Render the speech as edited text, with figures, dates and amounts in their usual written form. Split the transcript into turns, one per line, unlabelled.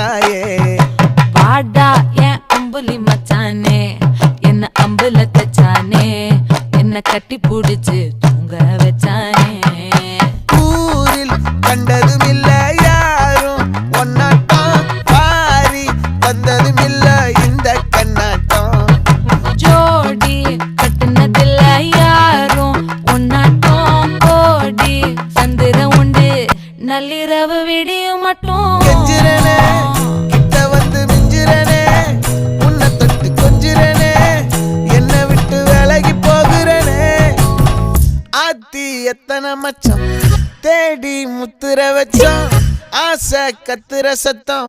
தாயே
வாடா என் அம்புலி மச்சானே என்ன அம்புல தச்சானே என்ன கட்டி புடிச்சு தூங்க வச்சானே
ஊரில் கண்டதும் இல்ல யாரும் ஒன்னாட்டம் பாரி வந்ததும் இல்ல இந்த கண்ணாட்டம்
ஜோடி கட்டுனதில்ல யாரும் ஒன்னாட்டம் கோடி சந்திர உண்டு நள்ளிரவு விடியும் மட்டும்
கெஞ்சிரனே கிட்ட வந்து மிஞ்சிரனே உன்னை தொட்டு கொஞ்சிரனே என்னை விட்டு விலகி போகிறனே ஆத்தி எத்தனை மச்சம் தேடி முத்துற வச்சோம் ஆசை கத்துற சத்தம்